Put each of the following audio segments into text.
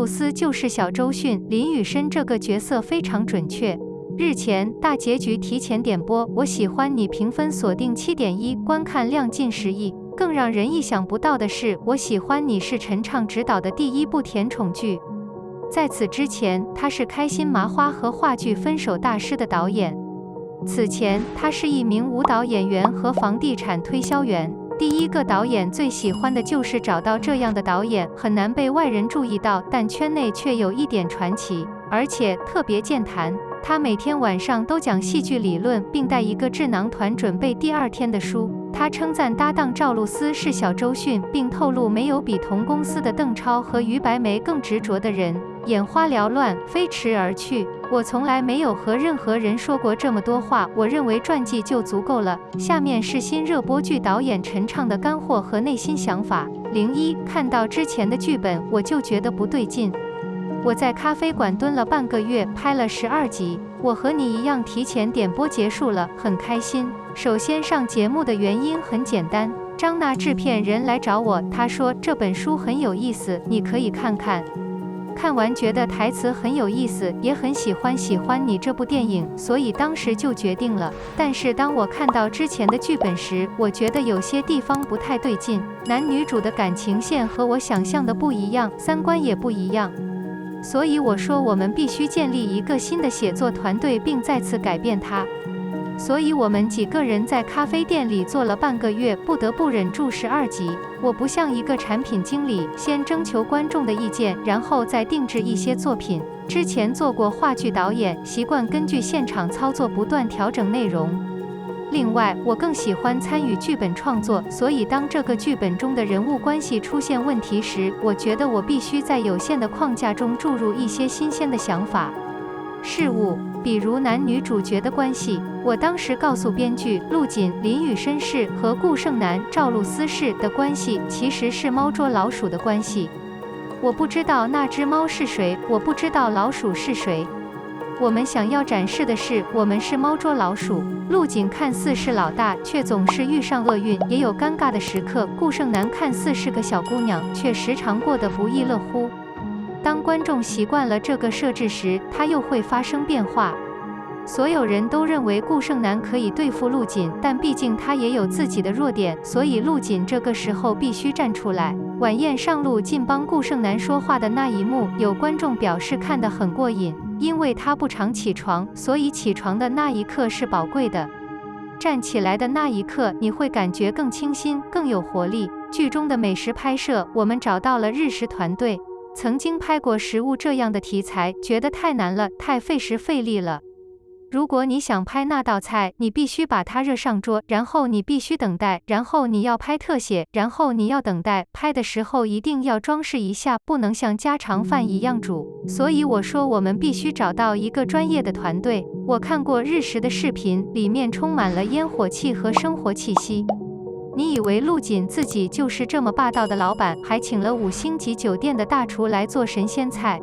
露思就是小周迅，林雨申这个角色非常准确。日前大结局提前点播，我喜欢你评分锁定7.1，观看量近10亿。更让人意想不到的是，我喜欢你是陈畅执导的第一部甜宠剧。在此之前，他是开心麻花和话剧《分手大师》的导演。此前，他是一名舞蹈演员和房地产推销员。第一个导演最喜欢的就是找到这样的导演，很难被外人注意到，但圈内却有一点传奇，而且特别健谈。他每天晚上都讲戏剧理论，并带一个智囊团准备第二天的书。他称赞搭档赵露思是小周迅，并透露没有比同公司的邓超和于白眉更执着的人。眼花缭乱，飞驰而去。我从来没有和任何人说过这么多话，我认为传记就足够了。下面是新热播剧导演陈畅的干货和内心想法。01看到之前的剧本，我就觉得不对劲。我在咖啡馆蹲了半个月，拍了12集。我和你一样提前点播结束了，很开心。首先上节目的原因很简单，张娜制片人来找我，他说这本书很有意思，你可以看看。看完觉得台词很有意思，也很喜欢你这部电影，所以当时就决定了。但是当我看到之前的剧本时，我觉得有些地方不太对劲，男女主的感情线和我想象的不一样，三观也不一样。所以我说我们必须建立一个新的写作团队，并再次改变它。所以我们几个人在咖啡店里坐了半个月，不得不忍住12集。我不像一个产品经理，先征求观众的意见，然后再定制一些作品。之前做过话剧导演，习惯根据现场操作不断调整内容。另外，我更喜欢参与剧本创作，所以当这个剧本中的人物关系出现问题时，我觉得我必须在有限的框架中注入一些新鲜的想法。事物，比如男女主角的关系，我当时告诉编剧陆锦、林雨申氏和顾胜男、赵露思氏的关系其实是猫捉老鼠的关系。我不知道那只猫是谁，我不知道老鼠是谁。我们想要展示的是，我们是猫捉老鼠。陆锦看似是老大，却总是遇上厄运，也有尴尬的时刻。顾胜男看似是个小姑娘，却时常过得不亦乐乎。当观众习惯了这个设置时，它又会发生变化。所有人都认为顾胜男可以对付陆锦，但毕竟他也有自己的弱点，所以陆锦这个时候必须站出来。晚宴上陆锦帮顾胜男说话的那一幕，有观众表示看得很过瘾，因为他不常起床，所以起床的那一刻是宝贵的。站起来的那一刻，你会感觉更清新，更有活力。剧中的美食拍摄，我们找到了日食团队，曾经拍过食物这样的题材，觉得太难了，太费时费力了。如果你想拍那道菜，你必须把它热上桌，然后你必须等待，然后你要拍特写，然后你要等待。拍的时候一定要装饰一下，不能像家常饭一样煮。所以我说我们必须找到一个专业的团队。我看过日食的视频，里面充满了烟火气和生活气息。你以为陆锦自己就是这么霸道的老板，还请了5星级酒店的大厨来做神仙菜？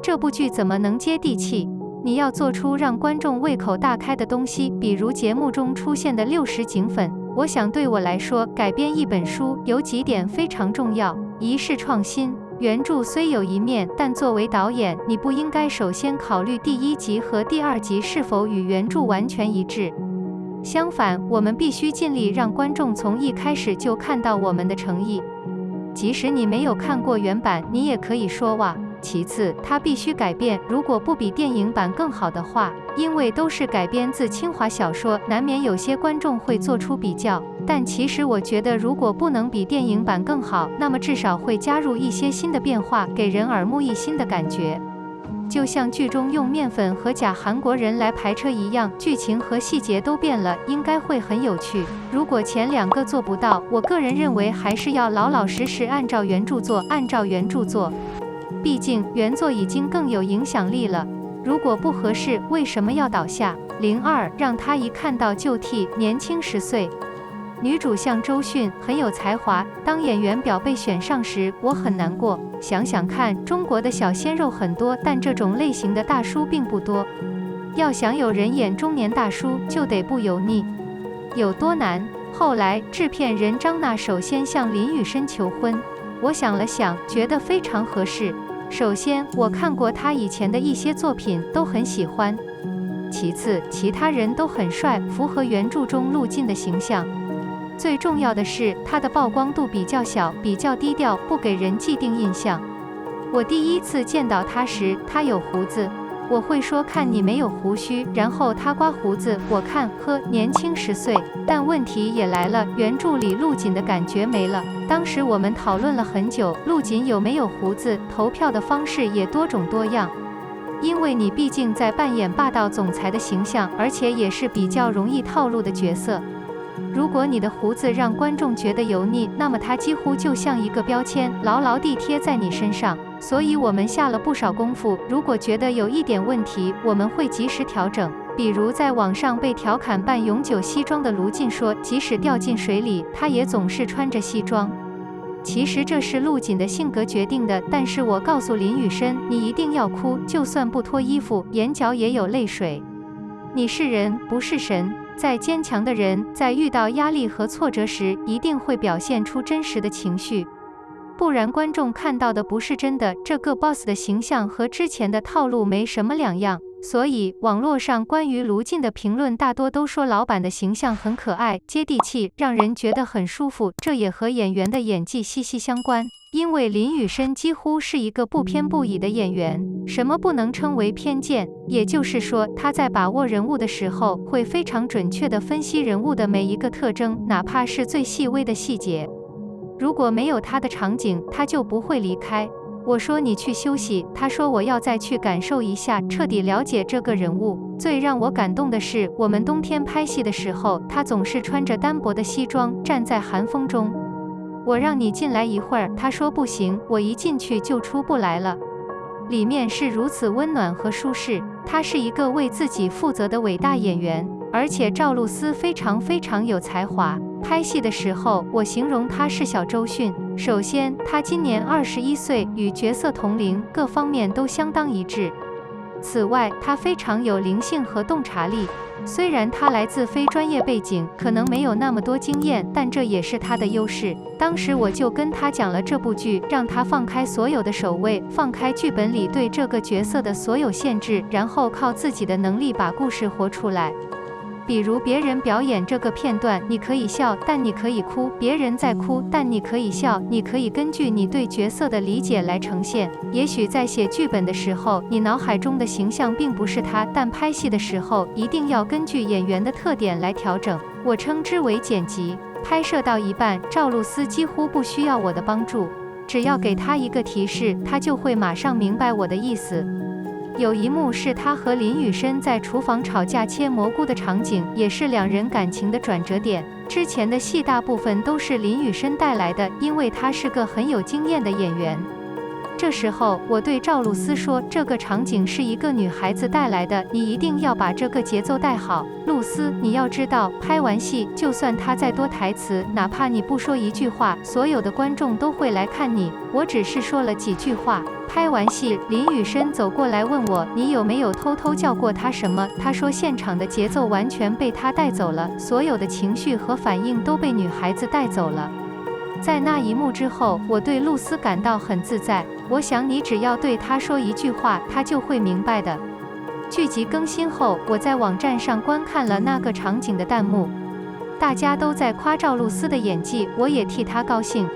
这部剧怎么能接地气？你要做出让观众胃口大开的东西，比如节目中出现的60井粉。我想对我来说，改编一本书有几点非常重要：一是创新。原著虽有一面，但作为导演，你不应该首先考虑第1集和第2集是否与原著完全一致。相反，我们必须尽力让观众从一开始就看到我们的诚意。即使你没有看过原版，你也可以说哇。其次，它必须改变，如果不比电影版更好的话，因为都是改编自清华小说，难免有些观众会做出比较。但其实我觉得，如果不能比电影版更好，那么至少会加入一些新的变化，给人耳目一新的感觉。就像剧中用面粉和假韩国人来排车一样，剧情和细节都变了，应该会很有趣。如果前2个做不到，我个人认为还是要老老实实按照原著做，按照原著做。毕竟原作已经更有影响力了，如果不合适，为什么要倒下？02让他一看到就替，年轻10岁。女主像周迅，很有才华，当演员表被选上时，我很难过。想想看，中国的小鲜肉很多，但这种类型的大叔并不多。要想有人演中年大叔，就得不油腻。有多难？后来制片人张娜首先向林雨申求婚，我想了想，觉得非常合适。首先，我看过他以前的一些作品，都很喜欢。其次，其他人都很帅，符合原著中陆晋的形象。最重要的是，他的曝光度比较小，比较低调，不给人既定印象。我第一次见到他时，他有胡子，我会说看你没有胡须，然后他刮胡子，我看呵，年轻10岁。但问题也来了，原著里陆锦的感觉没了。当时我们讨论了很久，陆锦有没有胡子，投票的方式也多种多样。因为你毕竟在扮演霸道总裁的形象，而且也是比较容易套路的角色。如果你的胡子让观众觉得油腻，那么它几乎就像一个标签，牢牢地贴在你身上。所以我们下了不少功夫，如果觉得有一点问题，我们会及时调整。比如在网上被调侃扮永久西装的卢晋说，即使掉进水里，他也总是穿着西装。其实这是陆锦的性格决定的，但是我告诉林雨申，你一定要哭，就算不脱衣服，眼角也有泪水。你是人，不是神。再坚强的人，在遇到压力和挫折时，一定会表现出真实的情绪，不然观众看到的不是真的。这个 boss 的形象和之前的套路没什么两样。所以网络上关于卢晋的评论大多都说老板的形象很可爱、接地气，让人觉得很舒服。这也和演员的演技息息相关，因为林雨申几乎是一个不偏不倚的演员。什么不能称为偏见？也就是说，他在把握人物的时候，会非常准确地分析人物的每一个特征，哪怕是最细微的细节。如果没有他的场景，他就不会离开。我说你去休息，他说我要再去感受一下，彻底了解这个人物。最让我感动的是，我们冬天拍戏的时候，他总是穿着单薄的西装，站在寒风中。我让你进来一会儿，他说不行，我一进去就出不来了。里面是如此温暖和舒适，他是一个为自己负责的伟大演员，而且赵露思非常有才华。拍戏的时候，我形容他是小周迅。首先，他今年21岁，与角色同龄，各方面都相当一致。此外，他非常有灵性和洞察力。虽然他来自非专业背景，可能没有那么多经验，但这也是他的优势。当时我就跟他讲了这部剧，让他放开所有的守卫，放开剧本里对这个角色的所有限制，然后靠自己的能力把故事活出来。比如别人表演这个片段，你可以笑，但你可以哭；别人在哭，但你可以笑。你可以根据你对角色的理解来呈现。也许在写剧本的时候，你脑海中的形象并不是他，但拍戏的时候一定要根据演员的特点来调整。我称之为剪辑。拍摄到一半，赵露思几乎不需要我的帮助，只要给他一个提示，他就会马上明白我的意思。有一幕是他和林雨申在厨房吵架切蘑菇的场景，也是两人感情的转折点。之前的戏大部分都是林雨申带来的，因为他是个很有经验的演员。这时候我对赵露思说，这个场景是一个女孩子带来的，你一定要把这个节奏带好。露思，你要知道，拍完戏就算她再多台词，哪怕你不说一句话，所有的观众都会来看你。我只是说了几句话。拍完戏，林雨申走过来问我，你有没有偷偷叫过他什么？他说现场的节奏完全被他带走了，所有的情绪和反应都被女孩子带走了。在那一幕之后，我对露思感到很自在。我想你只要对她说一句话，她就会明白的。剧集更新后，我在网站上观看了那个场景的弹幕，大家都在夸赵露思的演技，我也替她高兴。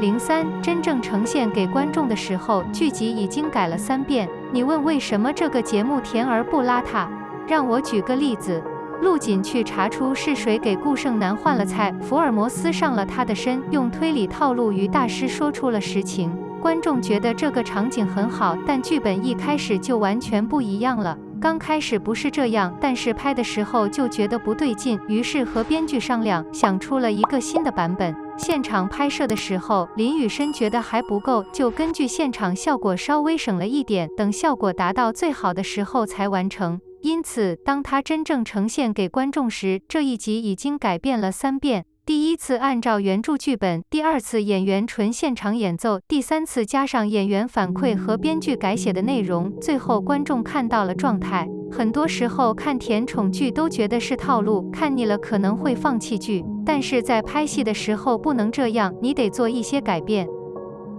03真正呈现给观众的时候，剧集已经改了3遍。你问为什么这个节目甜而不邋遢？让我举个例子。陆锦去查出是谁给顾胜男换了菜，福尔摩斯上了他的身，用推理套路与大师说出了实情。观众觉得这个场景很好，但剧本一开始就完全不一样了。刚开始不是这样，但是拍的时候就觉得不对劲，于是和编剧商量，想出了一个新的版本。现场拍摄的时候，林雨申觉得还不够，就根据现场效果稍微省了一点，等效果达到最好的时候才完成。因此，当他真正呈现给观众时，这一集已经改变了3遍。第一次按照原著剧本，第二次演员纯现场演奏，第三次加上演员反馈和编剧改写的内容，最后观众看到了状态。很多时候看甜宠剧都觉得是套路，看腻了可能会放弃剧，但是在拍戏的时候不能这样，你得做一些改变。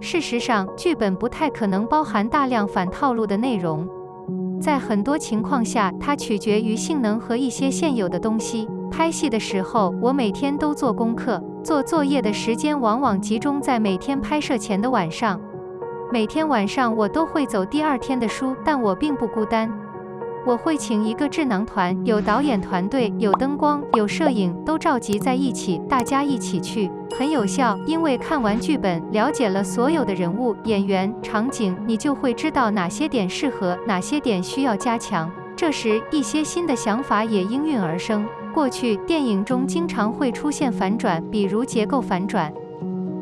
事实上，剧本不太可能包含大量反套路的内容。在很多情况下，它取决于性能和一些现有的东西。拍戏的时候，我每天都做功课，做作业的时间往往集中在每天拍摄前的晚上。每天晚上我都会走第二天的书，但我并不孤单。我会请一个智囊团，有导演团队，有灯光，有摄影，都召集在一起，大家一起去，很有效。因为看完剧本，了解了所有的人物、演员、场景，你就会知道哪些点适合，哪些点需要加强。这时，一些新的想法也应运而生。过去，电影中经常会出现反转，比如结构反转。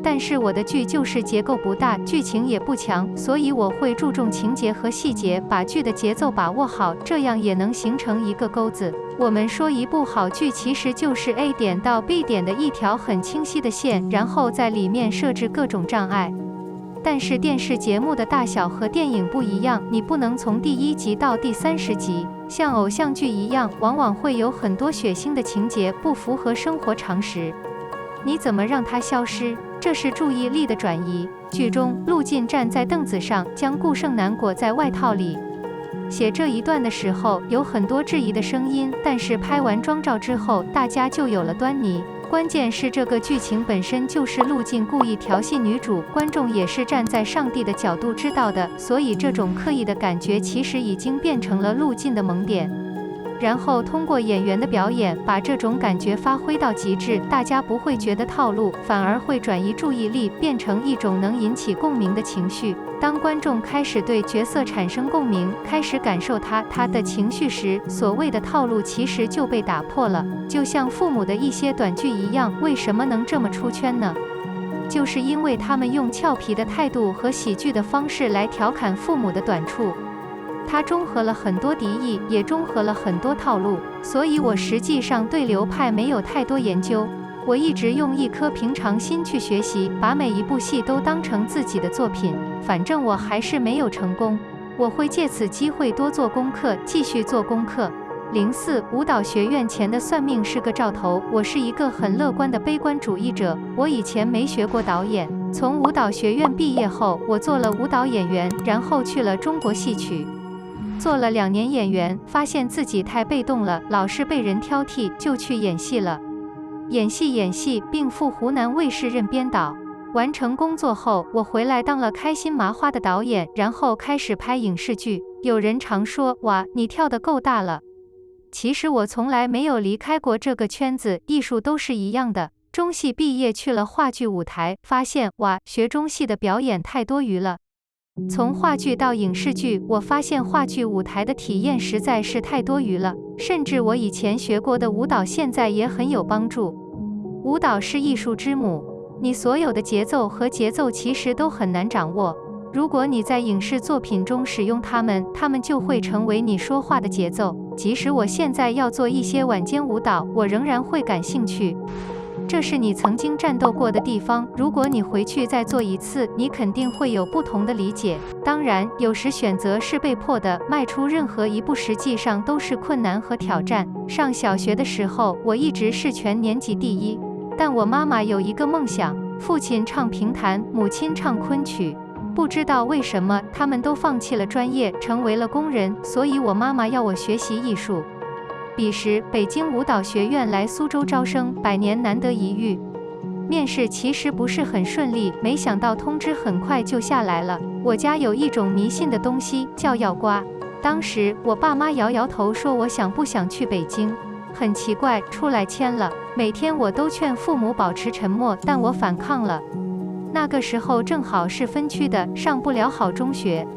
但是我的剧就是结构不大，剧情也不强，所以我会注重情节和细节，把剧的节奏把握好，这样也能形成一个钩子。我们说一部好剧其实就是 A 点到 B 点的一条很清晰的线，然后在里面设置各种障碍。但是电视节目的大小和电影不一样，你不能从第1集到第30集，像偶像剧一样，往往会有很多血腥的情节，不符合生活常识。你怎么让它消失？这是注意力的转移。剧中，陆晋站在凳子上，将顾胜男裹在外套里。写这一段的时候，有很多质疑的声音，但是拍完妆照之后，大家就有了端倪。关键是这个剧情本身就是陆晋故意调戏女主，观众也是站在上帝的角度知道的，所以这种刻意的感觉其实已经变成了陆晋的萌点。然后通过演员的表演，把这种感觉发挥到极致，大家不会觉得套路，反而会转移注意力，变成一种能引起共鸣的情绪。当观众开始对角色产生共鸣，开始感受他的情绪时，所谓的套路其实就被打破了。就像父母的一些短剧一样，为什么能这么出圈呢？就是因为他们用俏皮的态度和喜剧的方式来调侃父母的短处。它中和了很多敌意，也中和了很多套路，所以我实际上对流派没有太多研究。我一直用一颗平常心去学习，把每一部戏都当成自己的作品。反正我还是没有成功，我会借此机会多做功课，继续做功课。04舞蹈学院前的算命是个兆头。我是一个很乐观的悲观主义者，我以前没学过导演。从舞蹈学院毕业后，我做了舞蹈演员，然后去了中国戏曲。做了2年演员，发现自己太被动了，老是被人挑剔，就去演戏了。演戏，并赴湖南卫视任编导。完成工作后，我回来当了开心麻花的导演，然后开始拍影视剧。有人常说，哇，你跳得够大了。其实我从来没有离开过这个圈子，艺术都是一样的。中戏毕业去了话剧舞台，发现，哇，学中戏的表演太多余了。从话剧到影视剧，我发现话剧舞台的体验实在是太多余了，甚至我以前学过的舞蹈现在也很有帮助。舞蹈是艺术之母，你所有的节奏和节奏其实都很难掌握。如果你在影视作品中使用它们就会成为你说话的节奏。即使我现在要做一些晚间舞蹈，我仍然会感兴趣。这是你曾经战斗过的地方，如果你回去再做一次，你肯定会有不同的理解。当然，有时选择是被迫的，迈出任何一步实际上都是困难和挑战。上小学的时候，我一直是全年级第1，但我妈妈有一个梦想，父亲唱评弹，母亲唱昆曲。不知道为什么，他们都放弃了专业，成为了工人，所以我妈妈要我学习艺术。彼时，北京舞蹈学院来苏州招生，100年难得一遇。面试其实不是很顺利，没想到通知很快就下来了。我家有一种迷信的东西叫药瓜，当时我爸妈摇摇头说我想不想去北京。很奇怪，出来签了。每天我都劝父母保持沉默，但我反抗了。那个时候正好是分区的，上不了好中学。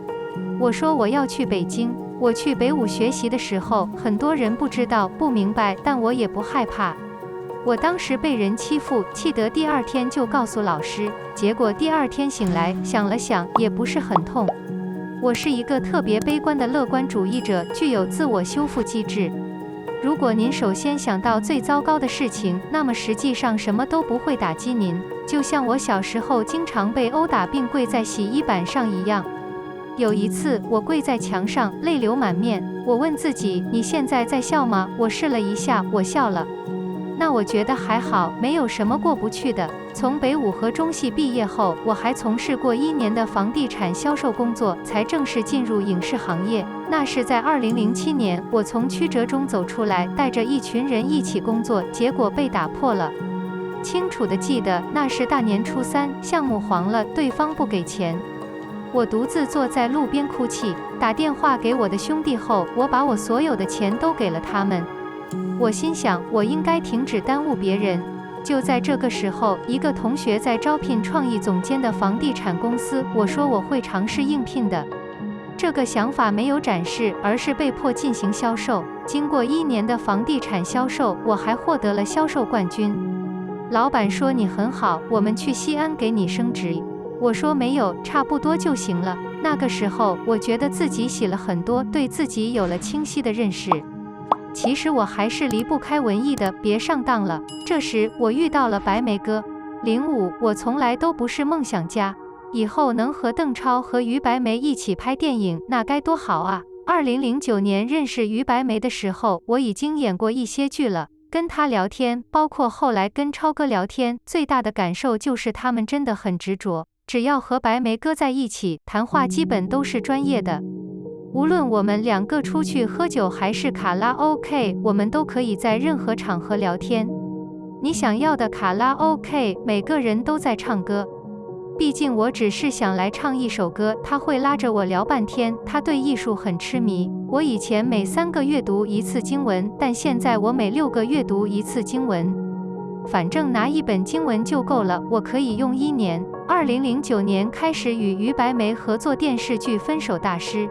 我说我要去北京。我去北舞学习的时候，很多人不知道、不明白，但我也不害怕。我当时被人欺负，气得第2天就告诉老师，结果第2天醒来，想了想，也不是很痛。我是一个特别悲观的乐观主义者，具有自我修复机制。如果您首先想到最糟糕的事情，那么实际上什么都不会打击您，就像我小时候经常被殴打并跪在洗衣板上一样。有一次，我跪在墙上，泪流满面。我问自己：“你现在在笑吗？”我试了一下，我笑了。那我觉得还好，没有什么过不去的。从北武和中戏毕业后，我还从事过1年的房地产销售工作，才正式进入影视行业。那是在2007年，我从曲折中走出来，带着一群人一起工作，结果被打破了。清楚地记得，那是大年初3，项目黄了，对方不给钱。我独自坐在路边哭泣，打电话给我的兄弟后，我把我所有的钱都给了他们。我心想，我应该停止耽误别人。就在这个时候，一个同学在招聘创意总监的房地产公司，我说我会尝试应聘的。这个想法没有展示，而是被迫进行销售。经过1年的房地产销售，我还获得了销售冠军。老板说你很好，我们去西安给你升职。我说没有，差不多就行了。那个时候，我觉得自己喜了很多，对自己有了清晰的认识。其实我还是离不开文艺的，别上当了。这时我遇到了白眉哥。05，我从来都不是梦想家，以后能和邓超和于白眉一起拍电影，那该多好啊！2009年认识于白眉的时候，我已经演过一些剧了。跟他聊天，包括后来跟超哥聊天，最大的感受就是他们真的很执着。只要和白眉哥在一起，谈话基本都是专业的。无论我们2个出去喝酒还是卡拉 OK， 我们都可以在任何场合聊天。你想要的卡拉 OK， 每个人都在唱歌。毕竟我只是想来唱一首歌，他会拉着我聊半天。他对艺术很痴迷。我以前每3个月读一次经文，但现在我每6个月读一次经文。反正拿1本经文就够了，我可以用1年。2009年开始与于白眉合作电视剧《分手大师》，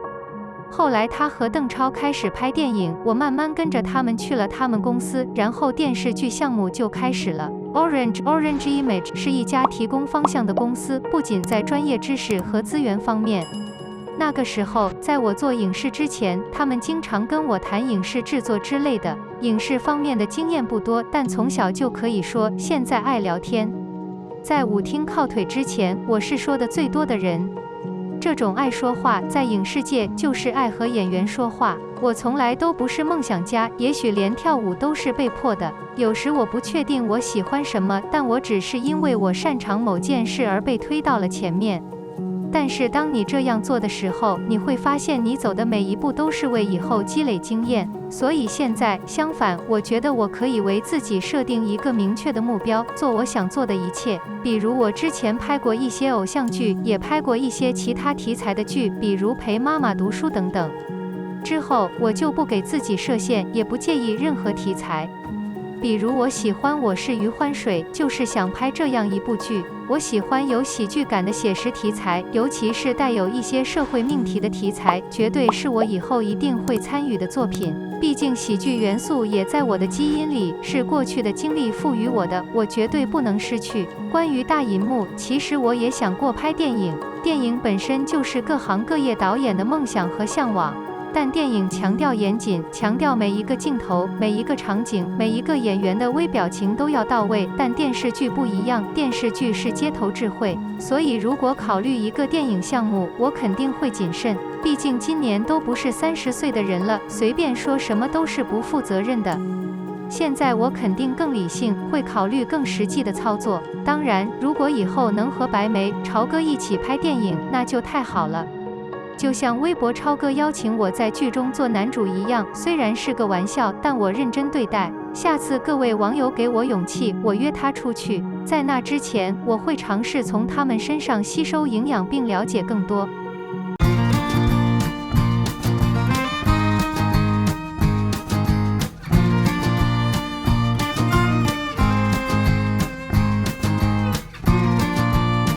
后来他和邓超开始拍电影，我慢慢跟着他们去了他们公司，然后电视剧项目就开始了。Orange Image 是一家提供方向的公司，不仅在专业知识和资源方面。那个时候，在我做影视之前，他们经常跟我谈影视制作之类的。影视方面的经验不多，但从小就可以说，现在爱聊天。在舞厅靠腿之前，我是说的最多的人。这种爱说话，在影视界就是爱和演员说话。我从来都不是梦想家，也许连跳舞都是被迫的。有时我不确定我喜欢什么，但我只是因为我擅长某件事而被推到了前面。但是当你这样做的时候，你会发现你走的每一步都是为以后积累经验。所以现在，相反，我觉得我可以为自己设定一个明确的目标，做我想做的一切。比如我之前拍过一些偶像剧，也拍过一些其他题材的剧，比如陪妈妈读书等等。之后我就不给自己设限，也不介意任何题材。比如我喜欢《我是余欢水》，就是想拍这样一部剧。我喜欢有喜剧感的写实题材，尤其是带有一些社会命题的题材，绝对是我以后一定会参与的作品。毕竟喜剧元素也在我的基因里，是过去的经历赋予我的，我绝对不能失去。关于大银幕，其实我也想过拍电影，电影本身就是各行各业导演的梦想和向往。但电影强调严谨，强调每一个镜头、每一个场景、每一个演员的微表情都要到位。但电视剧不一样，电视剧是街头智慧，所以如果考虑一个电影项目，我肯定会谨慎。毕竟今年都不是30岁的人了，随便说什么都是不负责任的。现在我肯定更理性，会考虑更实际的操作。当然，如果以后能和白眉、超哥一起拍电影，那就太好了。就像微博超哥邀请我在剧中做男主一样，虽然是个玩笑，但我认真对待。下次各位网友给我勇气，我约他出去。在那之前，我会尝试从他们身上吸收营养并了解更多。